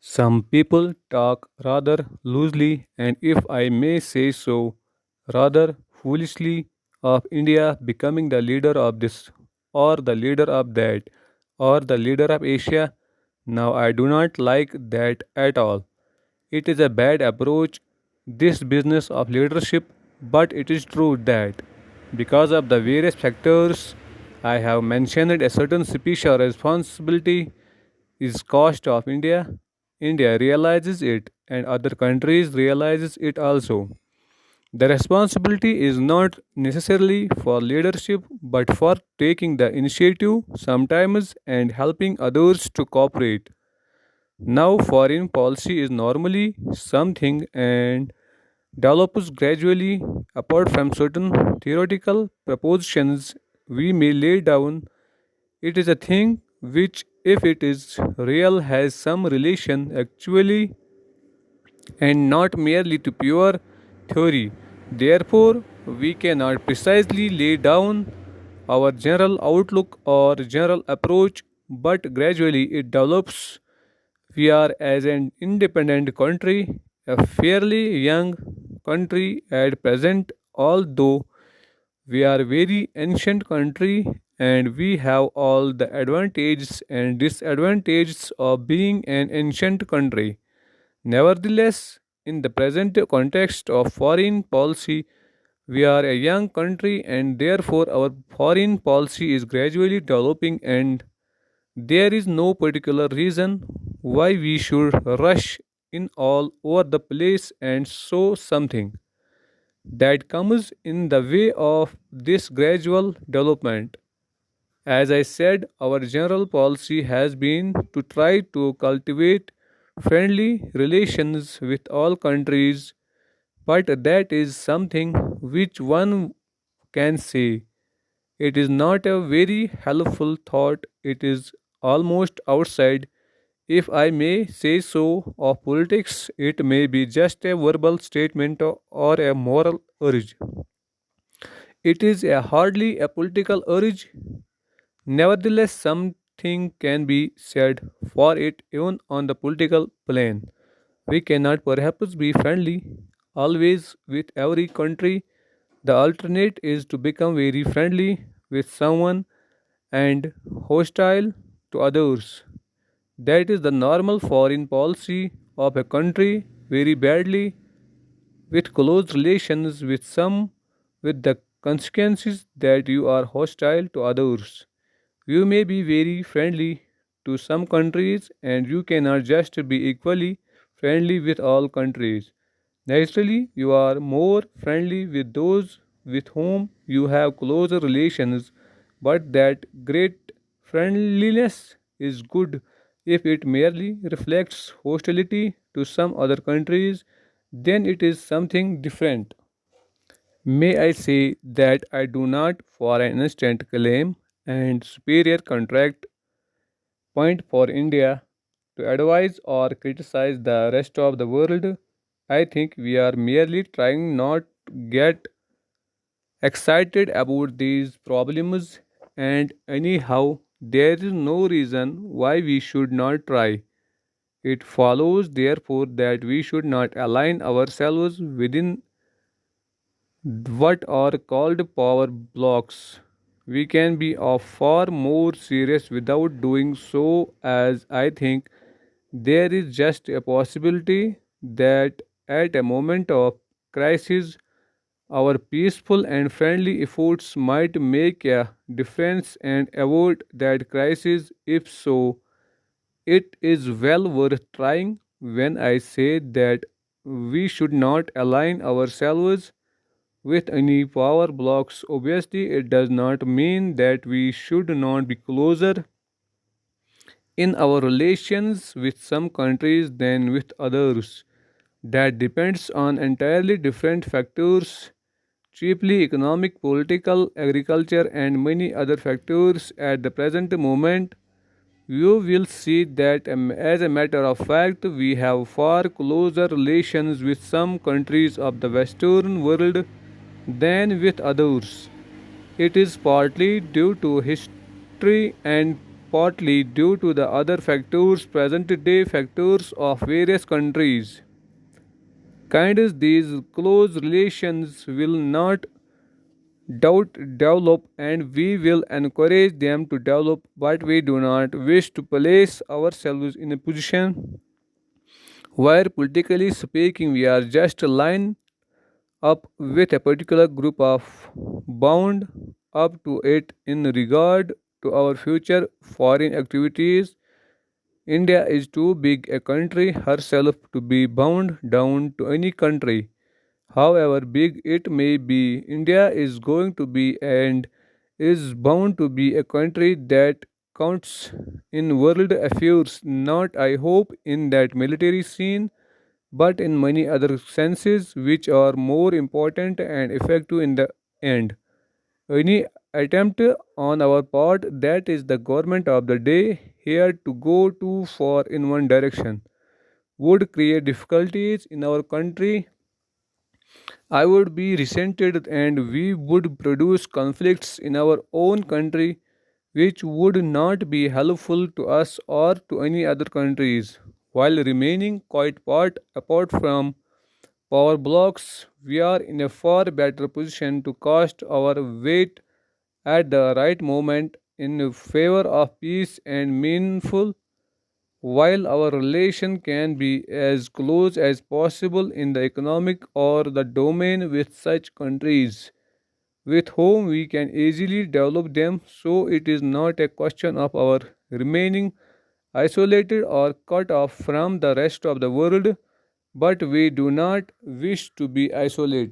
Some people talk rather loosely, and if I may say so, rather foolishly, of India becoming the leader of this, or the leader of that, or the leader of Asia. Now, I do not like that at all. It is a bad approach, this business of leadership, but it is true that because of the various factors I have mentioned, a certain special responsibility is cost of India. India realizes it and other countries realizes it also. The responsibility is not necessarily for leadership but for taking the initiative sometimes and helping others to cooperate. Now, foreign policy is normally something and develops gradually apart from certain theoretical propositions we may lay down. It is a thing which, if it is real, has some relation actually and not merely to pure theory. Therefore, we cannot precisely lay down our general outlook or general approach, but gradually it develops. We are, as an independent country, a fairly young country at present, although we are very ancient country and we have all the advantages and disadvantages of being an ancient country. Nevertheless, in the present context of foreign policy, we are a young country and therefore our foreign policy is gradually developing, and there is no particular reason why we should rush in all over the place and show something that comes in the way of this gradual development. As I said, our general policy has been to try to cultivate friendly relations with all countries, but that is something which one can say. It is not a very helpful thought, it is almost outside, if I may say so, of politics. It may be just a verbal statement or a moral urge. It is a hardly a political urge. Nevertheless, something can be said for it even on the political plane. We cannot perhaps be friendly always with every country. The alternate is to become very friendly with someone and hostile to others. That is the normal foreign policy of a country very badly with close relations with some, with the consequences that you are hostile to others. You may be very friendly to some countries and you cannot just be equally friendly with all countries. Naturally, you are more friendly with those with whom you have closer relations, but that great friendliness is good if it merely reflects hostility to some other countries, then it is something different. May I say that I do not for an instant claim and superior contract point for India to advise or criticize the rest of the world. I think we are merely trying not to get excited about these problems, and anyhow, there is no reason why we should not try. It follows, therefore, that we should not align ourselves within what are called power blocks. We can be of far more serious without doing so, as I think there is just a possibility that at a moment of crisis, our peaceful and friendly efforts might make a difference and avoid that crisis. If so, it is well worth trying. When I say that we should not align ourselves with any power blocks, obviously, it does not mean that we should not be closer in our relations with some countries than with others. That depends on entirely different factors, chiefly economic, political, agriculture, and many other factors. At the present moment, you will see that, as a matter of fact, we have far closer relations with some countries of the Western world than with others. It is partly due to history and partly due to the other factors, present day factors of various countries. Kinds these close relations will not doubt develop and we will encourage them to develop, but we do not wish to place ourselves in a position where politically speaking we are just lined up with a particular group of bound up to it in regard to our future foreign activities. India is too big a country herself to be bound down to any country. However big it may be, India is going to be and is bound to be a country that counts in world affairs, not I hope in that military scene, but in many other senses which are more important and effective in the end. Any attempt on our part that is the government of the day here to go too far in one direction would create difficulties in our country. I would be resented and we would produce conflicts in our own country which would not be helpful to us or to any other countries. While remaining quite apart from power blocks, we are in a far better position to cast our weight at the right moment in favor of peace and meaningful. While our relation can be as close as possible in the economic or the domain with such countries with whom we can easily develop them, so it is not a question of our remaining isolated or cut off from the rest of the world, but we do not wish to be isolated.